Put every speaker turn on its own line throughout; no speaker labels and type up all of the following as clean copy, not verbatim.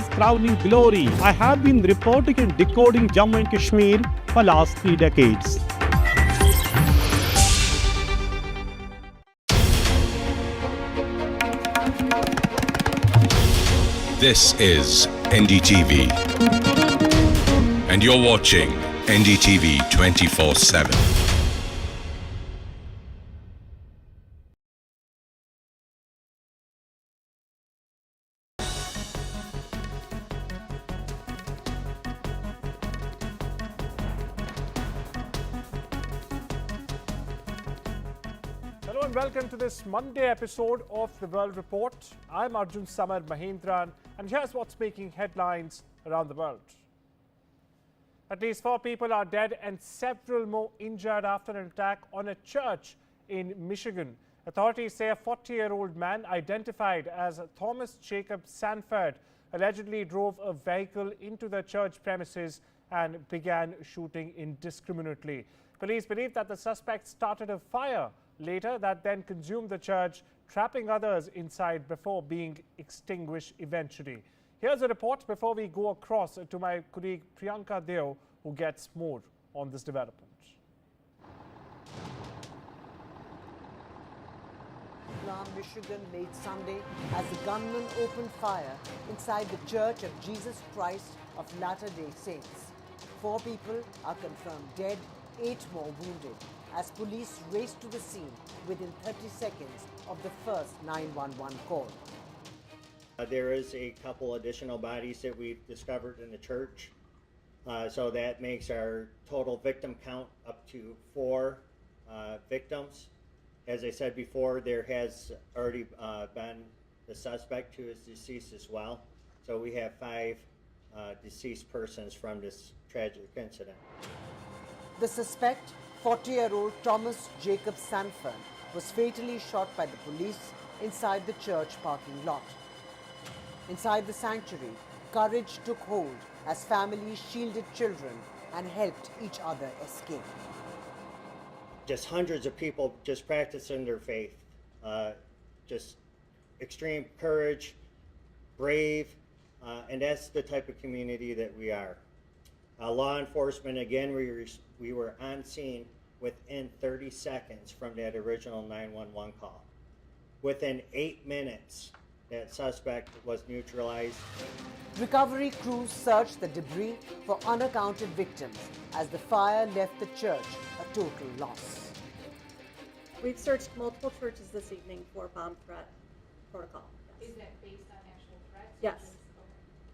Typhoon Bualoi. I have been reporting and decoding Jammu and Kashmir for last 3 decades.
This is NDTV, and you're watching NDTV 24/7.
Hello and welcome to this Monday episode of The World Report. I'm Arjun, Samar, Mahendran, and here's what's making headlines around the world. At least 4 people are dead and several more injured after an attack on a church in Michigan. Authorities say a 40-year-old man identified as Thomas Jacob Sanford allegedly drove a vehicle into the church premises and began shooting indiscriminately. Police believe that the suspect started a fire later that then consumed the church, trapping others inside before being extinguished eventually. Here's a report before we go across to my colleague Priyanka Deo, who gets more on this development.
Michigan late Sunday as the gunman opened fire inside the Church of Jesus Christ of Latter-day Saints. 4 people are confirmed dead, 8 more wounded, as police raced to the scene within 30 seconds of the first 911 call.
There is a couple additional bodies that we've discovered in the church. So that makes our total victim count up to 4 victims. As I said before, there has already been the suspect who is deceased as well. So we have 5 deceased persons from this tragic incident.
The suspect, 40-year-old Thomas Jacob Sanford, was fatally shot by the police inside the church parking lot. Inside the sanctuary, courage took hold as families shielded children and helped each other escape.
Just hundreds of people just practicing their faith. Just extreme courage, brave, and that's the type of community that we are. Law enforcement, again, we were on scene within 30 seconds from that original 911 call. Within 8 minutes, that suspect was neutralized.
Recovery crews searched the debris for unaccounted victims as the fire left the church a total loss.
We've searched multiple churches this evening for bomb threat protocol. Yes.
Is that based on actual threats?
Yes.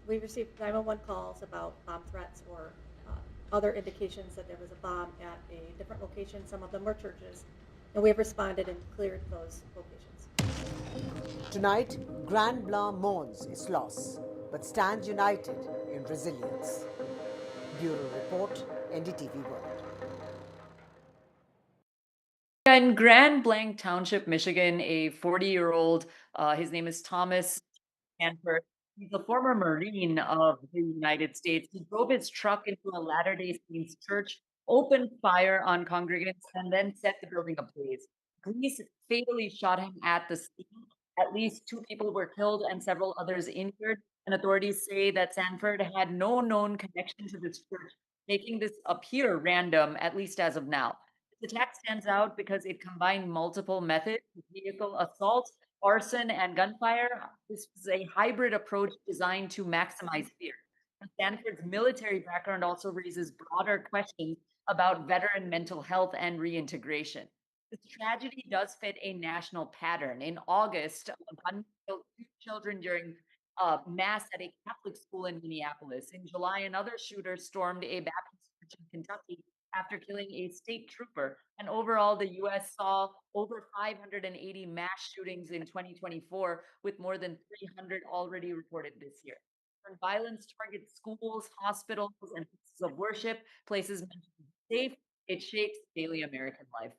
We received 911 calls about bomb threats or other indications that there was a bomb at a different location. Some of them were churches, and we have responded and cleared those locations.
Tonight, Grand Blanc mourns its loss, but stands united in resilience. Bureau Report, NDTV World.
In Grand Blanc Township, Michigan, a 40-year-old, his name is Thomas Sanford. He's a former Marine of the United States. He drove his truck into a Latter-day Saints church, opened fire on congregants, and then set the building ablaze. Police fatally shot him at the scene. At least 2 people were killed and several others injured. And authorities say that Sanford had no known connection to this church, making this appear random, at least as of now. This attack stands out because it combined multiple methods: vehicle assault, arson, and gunfire. This was a hybrid approach designed to maximize fear. And Sanford's military background also raises broader questions about veteran mental health and reintegration. This tragedy does fit a national pattern. In August, a gunman killed 2 children during mass at a Catholic school in Minneapolis. In July, another shooter stormed a Baptist church in Kentucky after killing a state trooper. And overall, the U.S. saw over 580 mass shootings in 2024, with more than 300 already reported this year. When violence targets schools, hospitals, and places of worship, places meant to be safe, it shapes daily American life.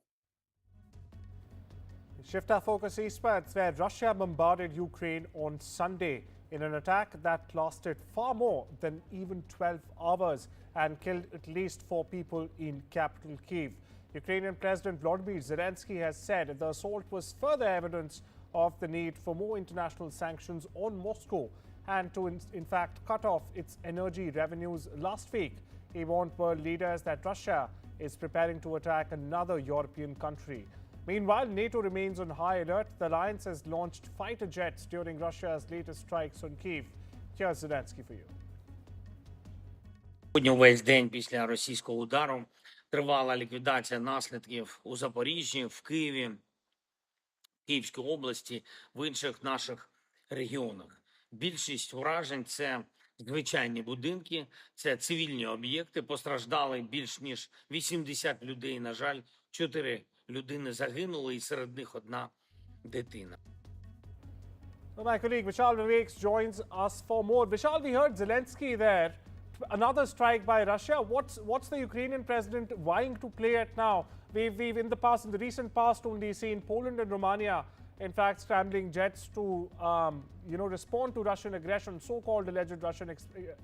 Shift our focus eastwards, where Russia bombarded Ukraine on Sunday in an attack that lasted far more than even 12 hours and killed at least 4 people in capital Kyiv. Ukrainian President Volodymyr Zelensky has said the assault was further evidence of the need for more international sanctions on Moscow. and to in fact cut off its energy revenues last week. He warned world leaders that Russia is preparing to attack another European country. Meanwhile, NATO remains on high alert. The alliance has launched fighter jets during Russia's latest strikes on Kyiv. Here's Zelensky for you.
Сьогодні весь день після російського удару тривала ліквідація наслідків у Запоріжжі, в Києві, Київській області, в інших наших регіонах. Більшість уражень – це звичайні будинки, це цивільні об'єкти. Постраждали більш ніж 80 людей. На жаль, 4 людини загинули, і серед них одна дитина.
Well, my colleague Vishal Vivek joins us for more. Vishal, we heard Zelensky there. Another strike by Russia. What's the Ukrainian president vying to play at now? We've in the recent past only seen Poland and Romania, in fact, scrambling jets to respond to Russian aggression, so-called alleged Russian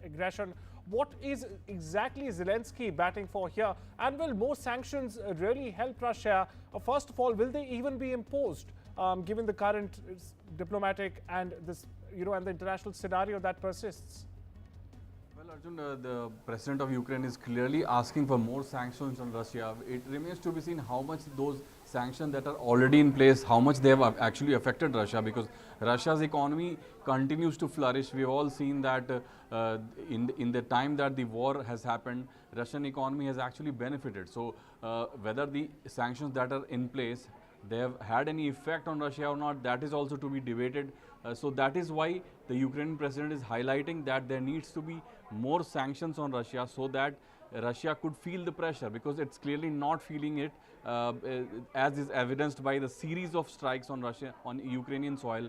aggression. What is exactly Zelensky batting for here? And will more sanctions really help Russia? First of all, will they even be imposed, given the current diplomatic and and the international scenario that persists?
Well, Arjun, the president of Ukraine is clearly asking for more sanctions on Russia. It remains to be seen how much those sanctions that are already in place, how much they have actually affected Russia, because Russia's economy continues to flourish. We've all seen that in the time that the war has happened, Russian economy has actually benefited. So whether the sanctions that are in place, they have had any effect on Russia or not, that is also to be debated. So that is why the Ukrainian president is highlighting that there needs to be more sanctions on Russia so that Russia could feel the pressure, because it's clearly not feeling it, as is evidenced by the series of strikes on Russia, on Ukrainian soil.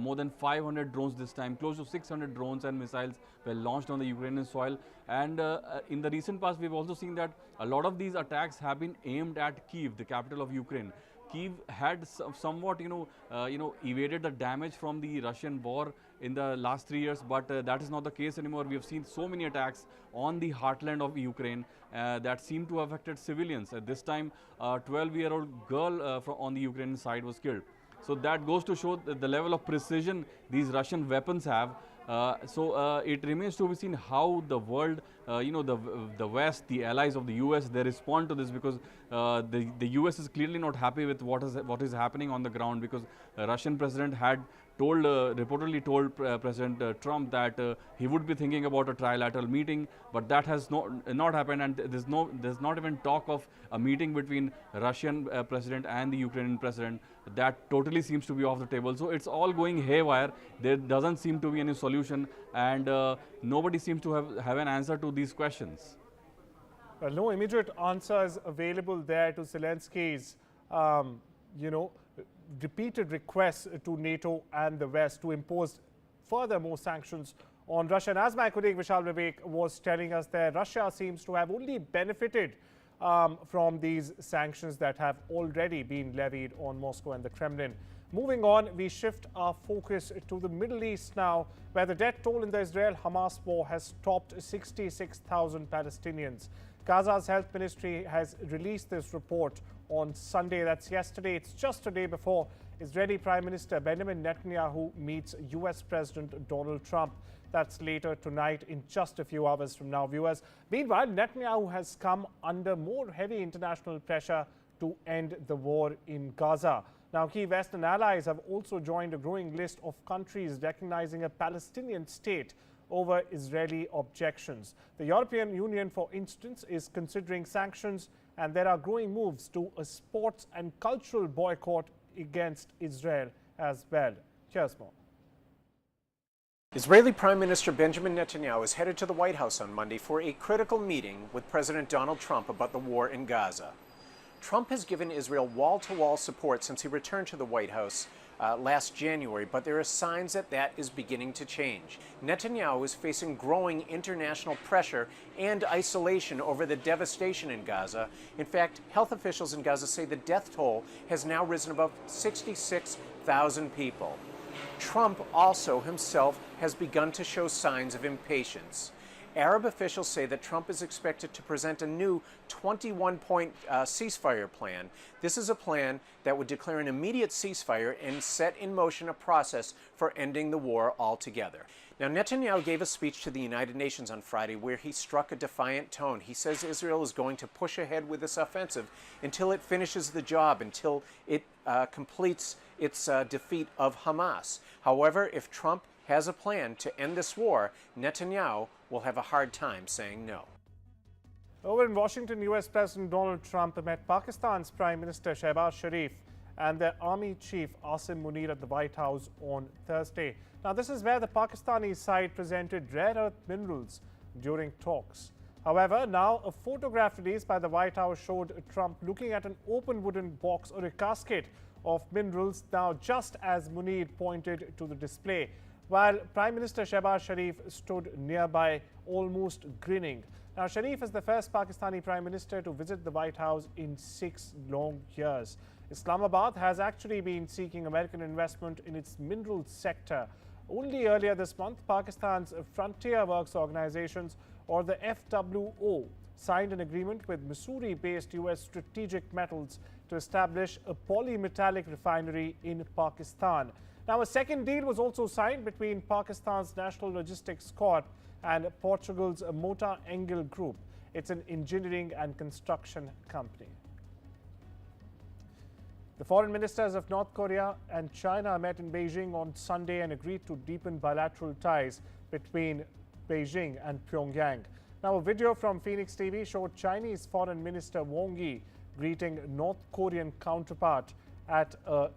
More than 500 drones this time, close to 600 drones and missiles were launched on the Ukrainian soil. And in the recent past, we've also seen that a lot of these attacks have been aimed at Kyiv, the capital of Ukraine. Kyiv had somewhat, evaded the damage from the Russian war in the last 3 years, but that is not the case anymore. We have seen so many attacks on the heartland of Ukraine that seem to have affected civilians. At this time, a 12-year-old girl on the Ukrainian side was killed. So that goes to show the level of precision these Russian weapons have. It remains to be seen how the world, the West, the allies of the US, they respond to this, because the US is clearly not happy with what is happening on the ground, because Russian president had reportedly told President Trump that he would be thinking about a trilateral meeting, but that has not happened, and there's not even talk of a meeting between Russian president and the Ukrainian president. That totally seems to be off the table. So it's all going haywire. There doesn't seem to be any solution, and nobody seems to have an answer to these questions.
Well, no immediate answers available there to Zelensky's, repeated requests to NATO and the West to impose further more sanctions on Russia. And as my colleague Vishal Vivek was telling us there, Russia seems to have only benefited from these sanctions that have already been levied on Moscow and the Kremlin. Moving on, we shift our focus to the Middle East now, where the death toll in the Israel-Hamas war has topped 66,000 Palestinians. Gaza's health ministry has released this report on Sunday. That's yesterday. It's just a day before Israeli Prime Minister Benjamin Netanyahu meets US President Donald Trump. That's later tonight, in just a few hours from now, viewers. Meanwhile, Netanyahu has come under more heavy international pressure to end the war in Gaza. Now, key Western allies have also joined a growing list of countries recognizing a Palestinian state over Israeli objections. The European Union, for instance, is considering sanctions, and there are growing moves to a sports and cultural boycott against Israel as well. Here's more.
Israeli Prime Minister Benjamin Netanyahu is headed to the White House on Monday for a critical meeting with President Donald Trump about the war in Gaza. Trump has given Israel wall-to-wall support since he returned to the White House last January, but there are signs that is beginning to change. Netanyahu is facing growing international pressure and isolation over the devastation in Gaza. In fact, health officials in Gaza say the death toll has now risen above 66,000 people. Trump also himself has begun to show signs of impatience. Arab officials say that Trump is expected to present a new 21-point ceasefire plan. This is a plan that would declare an immediate ceasefire and set in motion a process for ending the war altogether. Now, Netanyahu gave a speech to the United Nations on Friday where he struck a defiant tone. He says Israel is going to push ahead with this offensive until it finishes the job, until it completes its defeat of Hamas. However, if Trump has a plan to end this war, Netanyahu will have a hard time saying no.
Over in Washington, U.S. President Donald Trump met Pakistan's Prime Minister Shehbaz Sharif and their Army Chief Asim Munir at the White House on Thursday. Now, this is where the Pakistani side presented rare earth minerals during talks. However, now a photograph released by the White House showed Trump looking at an open wooden box or a casket of minerals, now just as Munir pointed to the display, while Prime Minister Shehbaz Sharif stood nearby, almost grinning. Now, Sharif is the first Pakistani Prime Minister to visit the White House in 6 long years. Islamabad has actually been seeking American investment in its minerals sector. Only earlier this month, Pakistan's Frontier Works Organizations, or the FWO, signed an agreement with Missouri-based U.S. Strategic Metals to establish a polymetallic refinery in Pakistan. Now, a second deal was also signed between Pakistan's National Logistics Corp and Portugal's Mota Engel Group. It's an engineering and construction company. The foreign ministers of North Korea and China met in Beijing on Sunday and agreed to deepen bilateral ties between Beijing and Pyongyang. Now, a video from Phoenix TV showed Chinese Foreign Minister Wang Yi greeting North Korean counterpart at a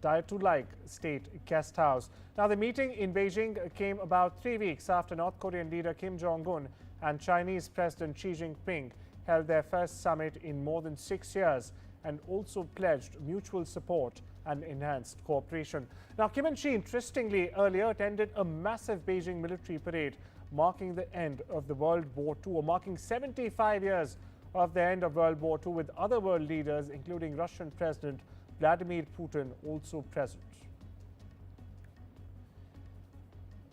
Diaoyu-like state guest house. Now, the meeting in Beijing came about 3 weeks after North Korean leader Kim Jong-un and Chinese President Xi Jinping held their first summit in more than 6 years and also pledged mutual support and enhanced cooperation. Now, Kim and Xi, interestingly, earlier attended a massive Beijing military parade marking the end of the World War II, or marking 75 years of the end of World War II, with other world leaders, including Russian President Vladimir Putin, also present.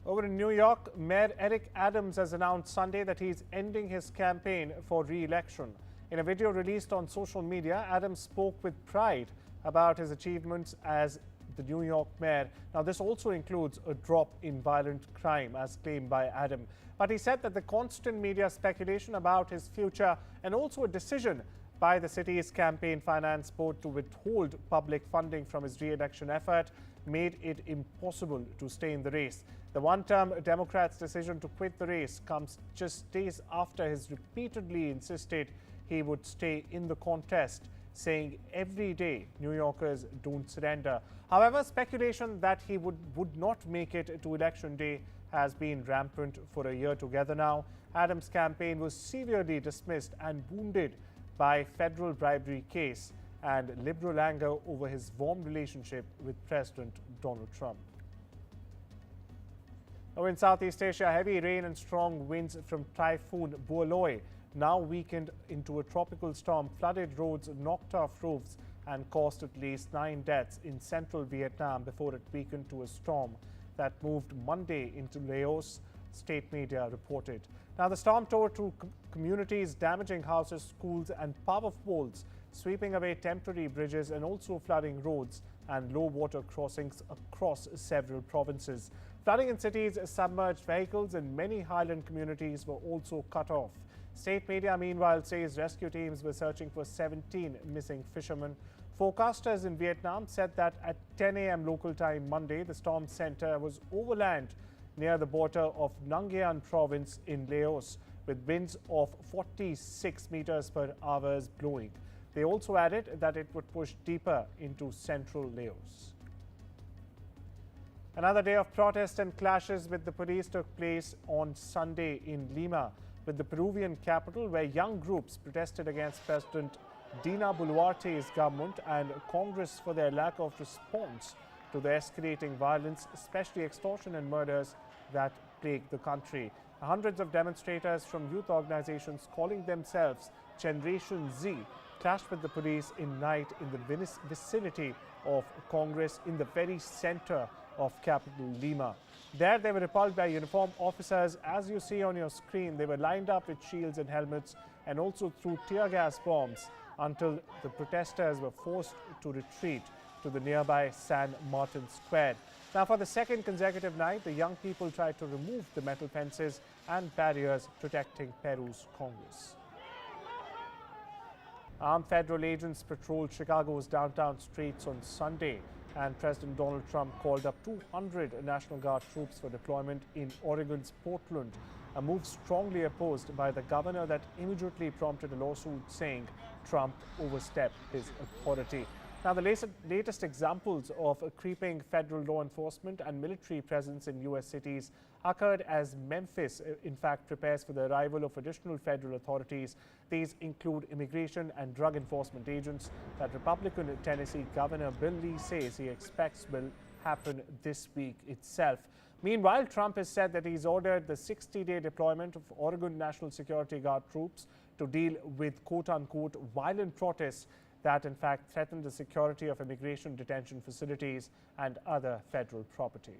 Over in New York, Mayor Eric Adams has announced Sunday that he is ending his campaign for re-election. In a video released on social media, Adams spoke with pride about his achievements as the New York mayor. Now, this also includes a drop in violent crime, as claimed by Adams. But he said that the constant media speculation about his future and also a decision by the city's campaign finance board to withhold public funding from his re-election effort made it impossible to stay in the race. The one-term Democrats' decision to quit the race comes just days after he repeatedly insisted he would stay in the contest, saying every day New Yorkers don't surrender. However, speculation that he would not make it to election day has been rampant for a year together now. Adams' campaign was severely dismissed and wounded by federal bribery case and liberal anger over his warm relationship with President Donald Trump. Now, in Southeast Asia, heavy rain and strong winds from Typhoon Bualoi, now weakened into a tropical storm, flooded roads, knocked off roofs and caused at least 9 deaths in central Vietnam before it weakened to a storm that moved Monday into Laos, state media reported. Now, the storm tore through communities, damaging houses, schools and power poles, sweeping away temporary bridges and also flooding roads and low water crossings across several provinces. Flooding in cities, submerged vehicles and many highland communities were also cut off. State media, meanwhile, says rescue teams were searching for 17 missing fishermen. Forecasters in Vietnam said that at 10 a.m. local time Monday, the storm center was overland near the border of Nang Yean province in Laos, with winds of 46 meters per hour blowing. They also added that it would push deeper into central Laos. Another day of protest and clashes with the police took place on Sunday in Lima, with the Peruvian capital, where young groups protested against President Dina Boluarte's government and Congress for their lack of response to the escalating violence, especially extortion and murders that plague the country. Hundreds of demonstrators from youth organizations calling themselves Generation Z clashed with the police in night in the vicinity of Congress, in the very center of capital Lima. There, they were repulsed by uniformed officers. As you see on your screen, they were lined up with shields and helmets and also threw tear gas bombs until the protesters were forced to retreat to the nearby San Martin Square. Now, for the second consecutive night, the young people tried to remove the metal fences and barriers protecting Peru's Congress. Armed federal agents patrolled Chicago's downtown streets on Sunday, and President Donald Trump called up 200 National Guard troops for deployment in Oregon's Portland, a move strongly opposed by the governor that immediately prompted a lawsuit saying Trump overstepped his authority. Now, the latest examples of a creeping federal law enforcement and military presence in U.S. cities occurred as Memphis, in fact, prepares for the arrival of additional federal authorities. These include immigration and drug enforcement agents that Republican Tennessee Governor Bill Lee says he expects will happen this week itself. Meanwhile, Trump has said that he's ordered the 60-day deployment of Oregon National Security Guard troops to deal with quote-unquote violent protests that in fact threaten the security of immigration detention facilities and other federal property.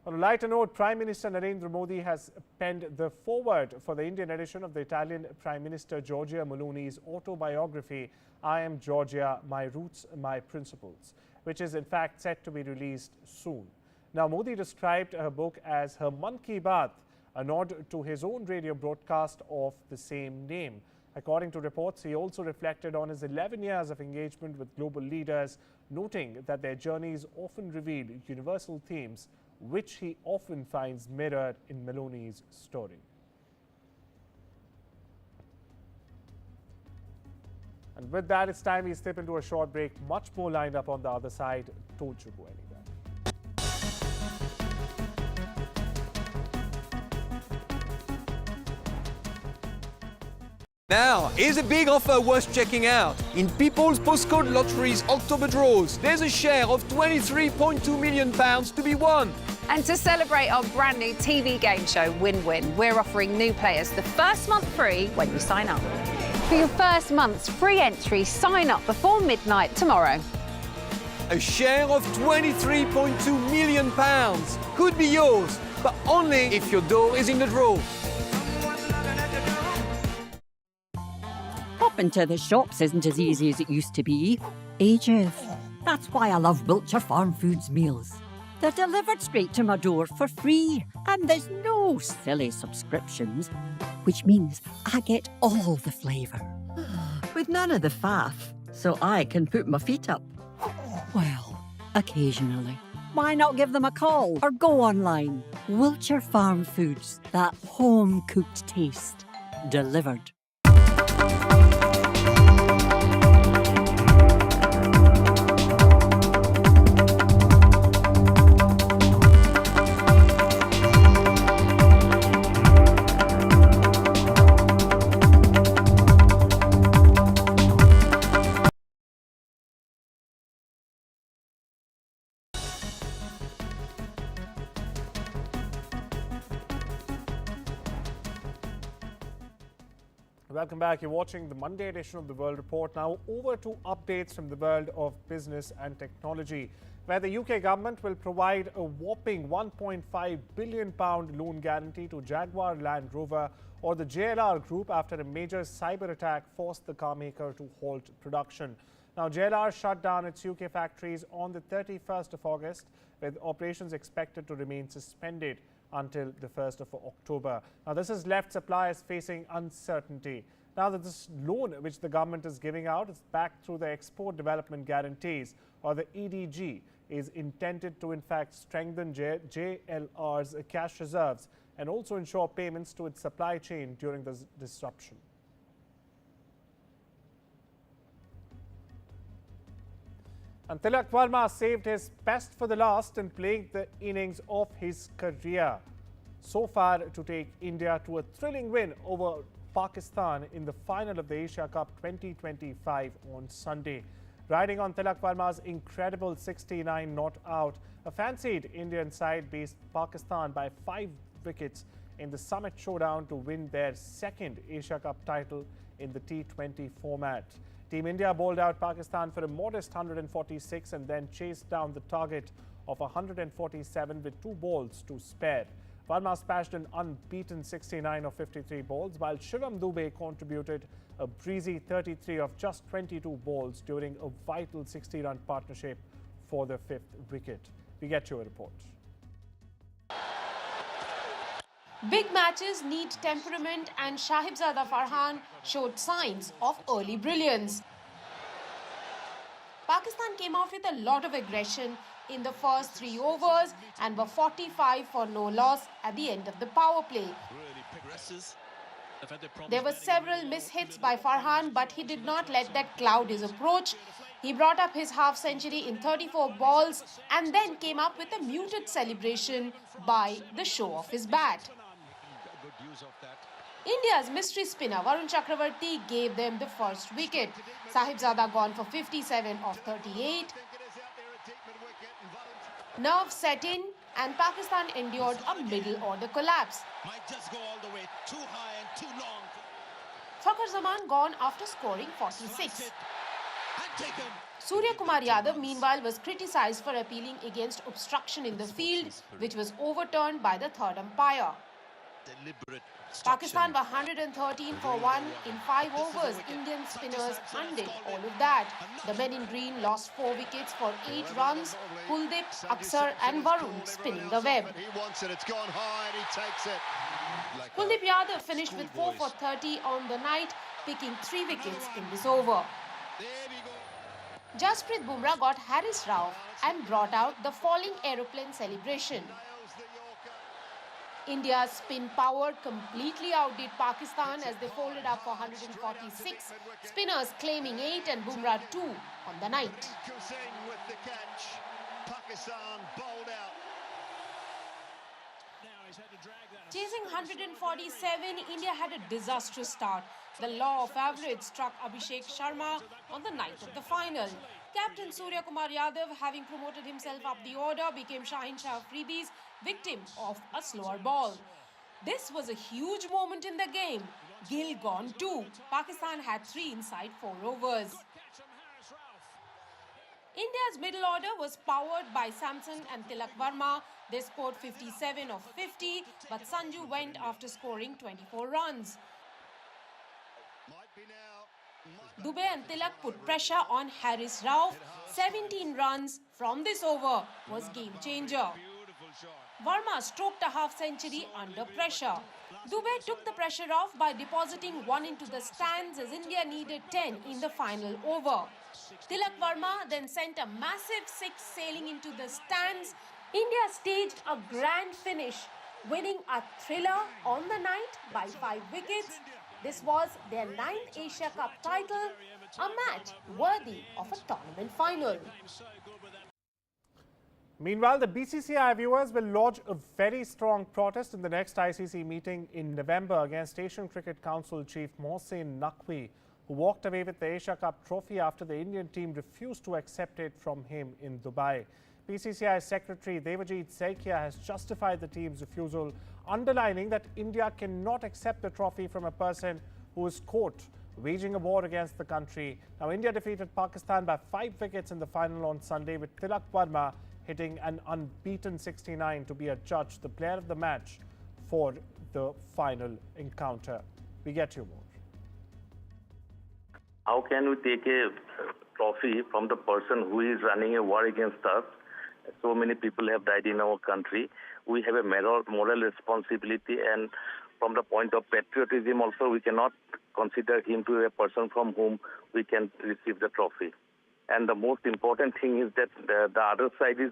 On a lighter note, Prime Minister Narendra Modi has penned the foreword for the Indian edition of the Italian Prime Minister Giorgia Meloni's autobiography, I Am Georgia, My Roots, My Principles, which is in fact set to be released soon. Now, Modi described her book as her Mann Ki Baat, a nod to his own radio broadcast of the same name. According to reports, he also reflected on his 11 years of engagement with global leaders, noting that their journeys often reveal universal themes, which he often finds mirrored in Meloni's story. And with that, it's time we step into a short break. Much more lined up on the other side. Don't you go anywhere.
Now, here's a big offer worth checking out. In People's Postcode Lottery's October draws, there's a share of £23.2 million to be won.
And to celebrate our brand new TV game show, Win-Win, we're offering new players the first month free when you sign up. For your first month's free entry, sign up before midnight tomorrow.
A share of £23.2 million could be yours, but only if your door is in the draw.
Popping to the shops isn't as easy as it used to be. Ages. That's why I love Wiltshire Farm Foods meals. They're delivered straight to my door for free, and there's no silly subscriptions, which means I get all the flavour. With none of the faff, so I can put my feet up. Well, occasionally. Why not give them a call or go online? Wiltshire Farm Foods, that home-cooked taste. Delivered.
Welcome back. You're watching the Monday edition of the World Report. Now over to updates from the world of business and technology, where the UK government will provide a whopping £1.5 billion loan guarantee to Jaguar Land Rover or the JLR Group after a major cyber attack forced the car maker to halt production. Now, JLR shut down its UK factories on the 31st of August, with operations expected to remain suspended until the 1st of October. Now, this has left suppliers facing uncertainty. Now that this loan which the government is giving out is backed through the Export Development Guarantees, or the EDG, is intended to in fact strengthen JLR's cash reserves and also ensure payments to its supply chain during this disruption. And Tilak Varma saved his best for the last and played the innings of his career so far to take India to a thrilling win over Pakistan in the final of the Asia Cup 2025 on Sunday. Riding on Tilak Varma's incredible 69 not out, a fancied Indian side beat Pakistan by 5 wickets in the Summit Showdown to win their second Asia Cup title in the T20 format. Team India bowled out Pakistan for a modest 146 and then chased down the target of 147 with 2 balls to spare. Verma smashed an unbeaten 69 of 53 balls, while Shivam Dube contributed a breezy 33 of just 22 balls during a vital 60-run partnership for the 5th wicket. We get you a report.
Big matches need temperament, and Shahibzada Farhan showed signs of early brilliance. Pakistan came out with a lot of aggression in the first 3 overs and were 45 for no loss at the end of the power play. There were several mishits by Farhan, but he did not let that cloud his approach. He brought up his half-century in 34 balls and then came up with a muted celebration by the show of his bat. India's mystery spinner Varun Chakravarti gave them the first wicket. Sahibzada gone for 57 of 38. Nerves set in and Pakistan endured a middle order collapse.
Might just go all the way, too high and too long.
Fakhar Zaman gone after scoring 46. Surya Kumar Yadav meanwhile was criticised for appealing against obstruction in the field, which was overturned by the third umpire. Pakistan were 113 for 1 in 5 overs. Indian spinners undid all of that. The men in green lost 4 wickets for 8 runs. Kuldeep, Aksar and Varun spinning the web.
He wants it, it's gone high and he takes it.
Kuldeep Yadav finished with 4 for 30 on the night, picking 3 wickets in this over. Jasprit Bumrah got Haris Rauf and brought out the falling aeroplane celebration. India's spin power completely outdid Pakistan as they folded up for 146, spinners claiming 8 and Bumrah 2 on the night. Chasing 147, India had a disastrous start. The law of average struck Abhishek Sharma on the night of the final. Captain Surya Kumar Yadav, having promoted himself up the order, became Shaheen Shah Afridi's victim of a slower ball. This was a huge moment in the game. Gill gone too. Pakistan had 3 inside 4 overs. India's middle order was powered by Samson and Tilak Verma. They scored 57 of 50, but Sanju went after scoring 24 runs. Dube and Tilak put pressure on Haris Rauf. 17 runs from this over was game changer. Verma stroked a half-century under pressure. Dube took the pressure off by depositing 1 into the stands as India needed 10 in the final over. Tilak Verma then sent a massive 6 sailing into the stands. India staged a grand finish, winning a thriller on the night by 5 wickets. This was their 9th Asia Cup title, a match worthy of a tournament final.
Meanwhile, the BCCI viewers will lodge a very strong protest in the next ICC meeting in November against Asian Cricket Council Chief Mohsin Naqvi, who walked away with the Asia Cup trophy after the Indian team refused to accept it from him in Dubai. BCCI Secretary Devajit Saikia has justified the team's refusal, underlining that India cannot accept the trophy from a person who is caught waging a war against the country. Now, India defeated Pakistan by 5 wickets in the final on Sunday, with Tilak Verma hitting an unbeaten 69 to be adjudged the player of the match for the final encounter. We get you more.
How can we take a trophy from the person who is running a war against us? So many people have died in our country. We have a moral responsibility, and from the point of patriotism also, we cannot consider him to be a person from whom we can receive the trophy. And the most important thing is that the other side is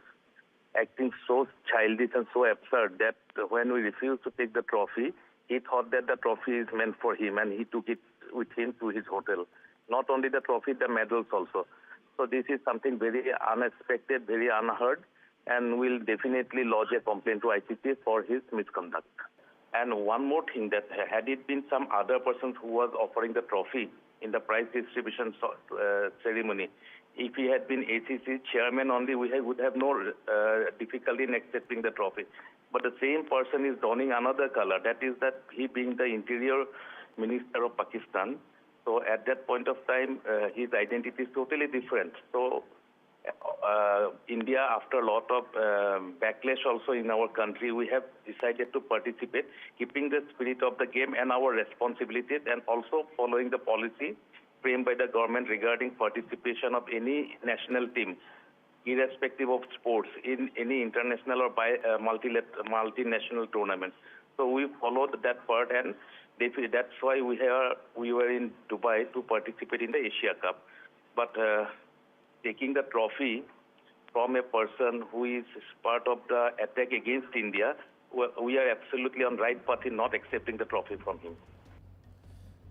acting so childish and so absurd that when we refused to take the trophy, he thought that the trophy is meant for him and he took it with him to his hotel. Not only the trophy, the medals also. So this is something very unexpected, very unheard, and we'll definitely lodge a complaint to ICC for his misconduct. And one more thing, that had it been some other person who was offering the trophy in the prize distribution ceremony, if he had been ACC chairman only, we would have no difficulty in accepting the trophy. But the same person is donning another color, that is that he being the interior minister of Pakistan, So at that point of time, his identity is totally different. So India, after a lot of backlash also in our country, we have decided to participate, keeping the spirit of the game and our responsibilities, and also following the policy framed by the government regarding participation of any national team, irrespective of sports, in any international or multinational tournaments. So we followed that part, and that's why we were in Dubai to participate in the Asia Cup. But taking the trophy from a person who is part of the attack against India, we are absolutely on right path in not accepting the trophy from him.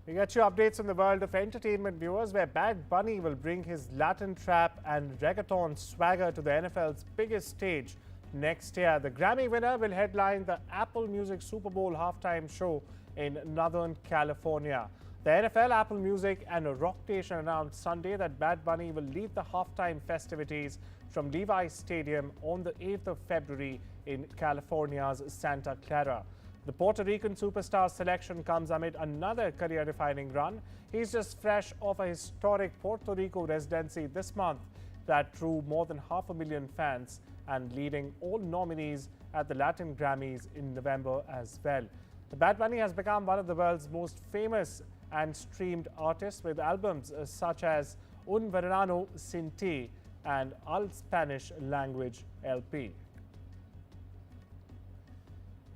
We get you updates on the world of entertainment, viewers, where Bad Bunny will bring his Latin trap and reggaeton swagger to the NFL's biggest stage next year. The Grammy winner will headline the Apple Music Super Bowl halftime show in Northern California. The NFL, Apple Music and Rock Nation announced Sunday that Bad Bunny will lead the halftime festivities from Levi's Stadium on the 8th of February in California's Santa Clara. The Puerto Rican superstar's selection comes amid another career-defining run. He's just fresh off a historic Puerto Rico residency this month that drew more than 500,000 fans and leading all nominees at the Latin Grammys in November as well. The Bad Bunny has become one of the world's most famous and streamed artists, with albums such as Un Verano Sin Ti and All Spanish Language LP.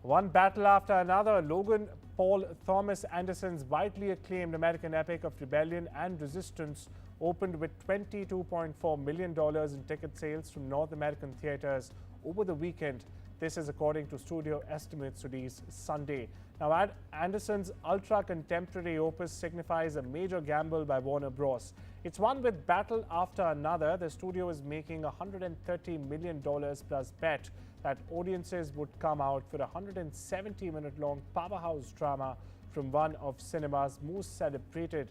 One battle after another, Logan Paul Thomas Anderson's widely acclaimed American epic of rebellion and resistance opened with $22.4 million in ticket sales from North American theaters over the weekend. This is according to studio estimates released Sunday. Now, Anderson's ultra-contemporary opus signifies a major gamble by Warner Bros. It's one with battle after another. The studio is making a $130 million plus bet that audiences would come out for a 170-minute-long powerhouse drama from one of cinema's most celebrated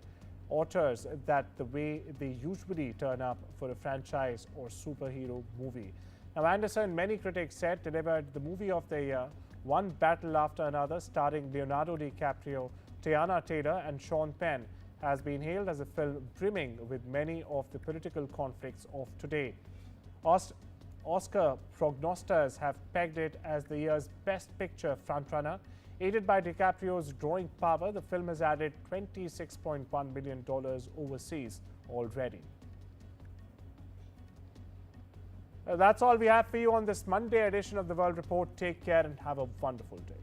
authors, that the way they usually turn up for a franchise or superhero movie. Now, Anderson, many critics said, delivered the movie of the year, one battle after another, starring Leonardo DiCaprio, Tiana Taylor and Sean Penn, has been hailed as a film brimming with many of the political conflicts of today. Oscar prognosticators have pegged it as the year's Best Picture frontrunner. Aided by DiCaprio's drawing power, the film has added $26.1 million overseas already. That's all we have for you on this Monday edition of the World Report. Take care and have a wonderful day.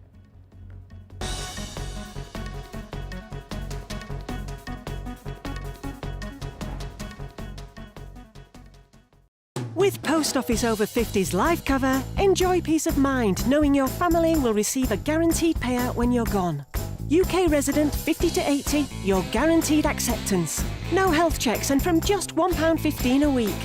With Post Office Over 50's life cover, enjoy peace of mind knowing your family will receive a guaranteed payout when you're gone. UK resident 50 to 80, your guaranteed acceptance. No health checks and from just £1.15 a week.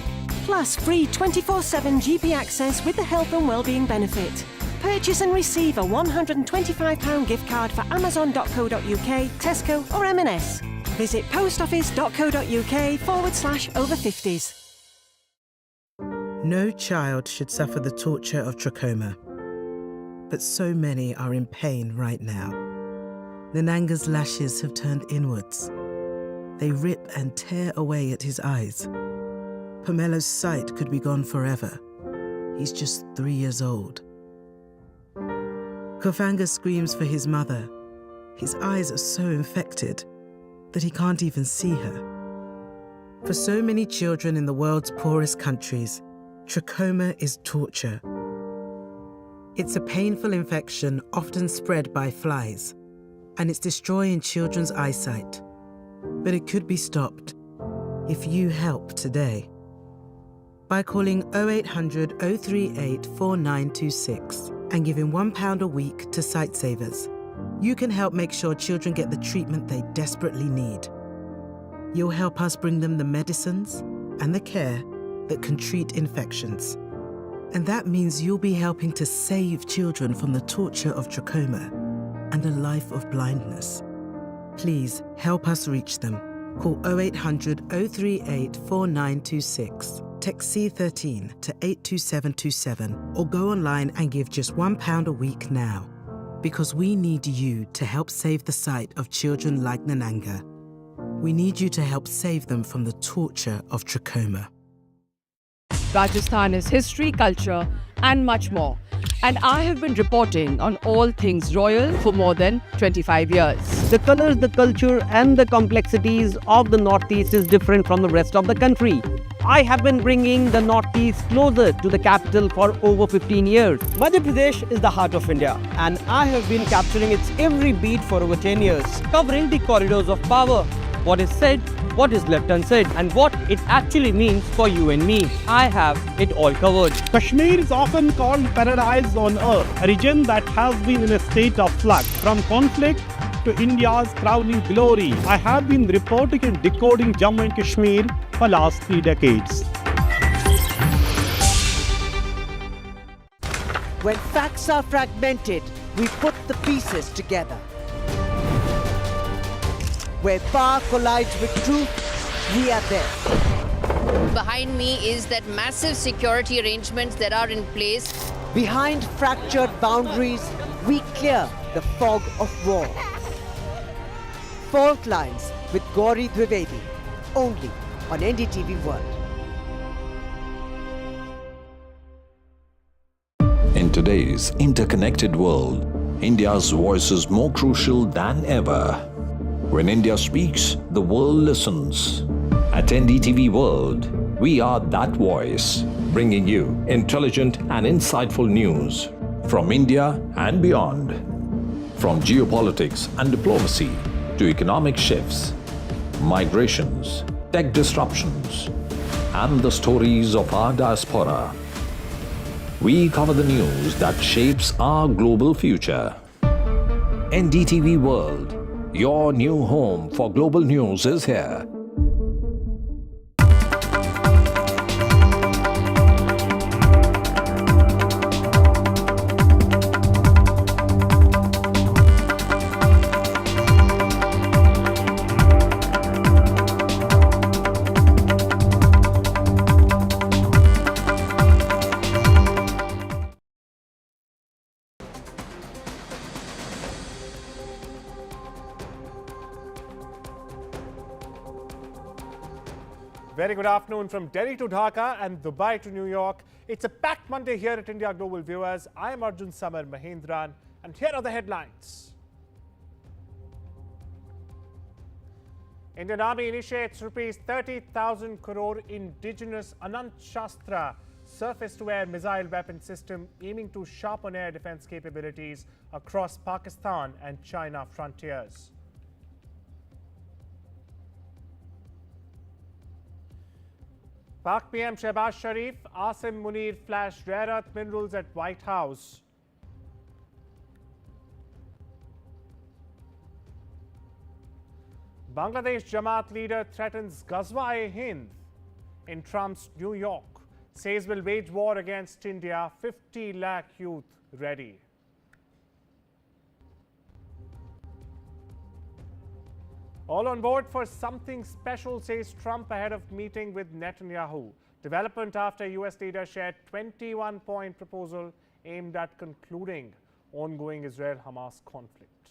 Plus free 24/7 GP access with the health and wellbeing benefit. Purchase and receive a £125 gift card for amazon.co.uk, Tesco or M&S. Visit postoffice.co.uk/over50s.
No child should suffer the torture of trachoma, but so many are in pain right now. Nananga's lashes have turned inwards. They rip and tear away at his eyes. Pomelo's sight could be gone forever. He's just 3 years old. Kofanga screams for his mother. His eyes are so infected that he can't even see her. For so many children in the world's poorest countries, trachoma is torture. It's a painful infection often spread by flies, and it's destroying children's eyesight. But it could be stopped if you help today. By calling 0800 038 4926 and giving £1 a week to Sightsavers, you can help make sure children get the treatment they desperately need. You'll help us bring them the medicines and the care that can treat infections. And that means you'll be helping to save children from the torture of trachoma and a life of blindness. Please help us reach them. Call 0800 038 4926. Text C13 to 82727 or go online and give just £1 a week now. Because we need you to help save the sight of children like Nananga. We need you to help save them from the torture of trachoma.
Rajasthan is history, culture, and much more. And I have been reporting on all things royal for more than 25 years.
The colors, the culture, and the complexities of the Northeast is different from the rest of the country. I have been bringing the Northeast closer to the capital for over 15 years.
Madhya Pradesh is the heart of India, and I have been capturing its every beat for over 10 years, covering the corridors of power, what is said, what is left unsaid, and what it actually means for you and me. I have it all covered.
Kashmir is often called paradise on earth, a region that has been in a state of flux. From conflict to India's crowning glory, I have been reporting and decoding Jammu and Kashmir for last 3 decades.
When facts are fragmented, we put the pieces together. Where power collides with truth, we are there.
Behind me is that massive security arrangements that are in place.
Behind fractured boundaries, we clear the fog of war. Fault Lines with Gauri Dwivedi, only on NDTV World.
In today's interconnected world, India's voice is more crucial than ever. When India speaks, the world listens. At NDTV World, we are that voice, bringing you intelligent and insightful news from India and beyond. From geopolitics and diplomacy to economic shifts, migrations, tech disruptions, and the stories of our diaspora. We cover the news that shapes our global future. NDTV World, your new home for global news, is here.
Very good afternoon from Delhi to Dhaka and Dubai to New York. It's a packed Monday here at India Global Viewers. I am Arjun, Samar, Mahendran, and here are the headlines. Indian Army initiates rupees 30,000 crore indigenous Anant Shastra surface-to-air missile weapon system aiming to sharpen air defense capabilities across Pakistan and China frontiers. Pak PM Shehbaz Sharif, Asim Munir flash rare earth minerals at White House. Bangladesh Jamaat leader threatens Ghazwa-e-Hind in Trump's New York. Says will wage war against India, 50 lakh youth ready. All on board for something special, says Trump ahead of meeting with Netanyahu. Development after US leader shared 21-point proposal aimed at concluding ongoing Israel-Hamas conflict.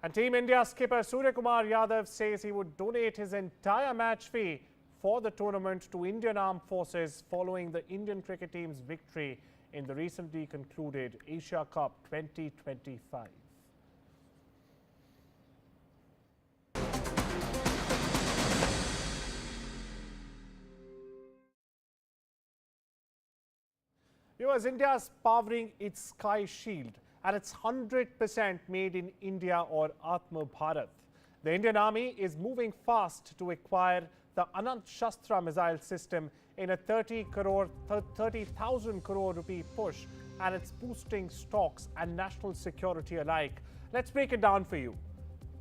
And Team India skipper Suryakumar Yadav says he would donate his entire match fee for the tournament to Indian Armed Forces following the Indian cricket team's victory in the recently concluded Asia Cup 2025. Viewers, India is powering its Sky Shield, and it's 100% made in India or Atma Bharat. The Indian Army is moving fast to acquire the Anant Shastra missile system in a 30,000 crore rupee push, and it's boosting stocks and national security alike. Let's break it down for you.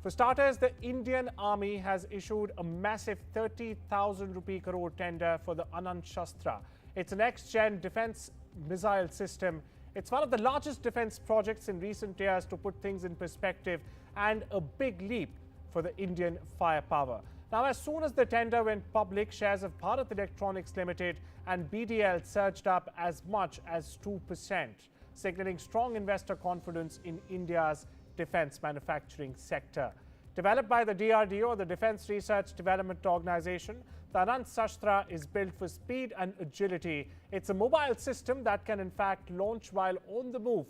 For starters, the Indian Army has issued a massive 30,000 rupee crore tender for the Anant Shastra. It's a next-gen defense missile system. It's one of the largest defense projects in recent years, to put things in perspective, and a big leap for the Indian firepower. Now, as soon as the tender went public, shares of Bharat Electronics Limited and BDL surged up as much as 2%. signaling strong investor confidence in India's defense manufacturing sector. Developed by the DRDO, the Defense Research Development Organization, the Anant Shastra is built for speed and agility. It's a mobile system that can in fact launch while on the move,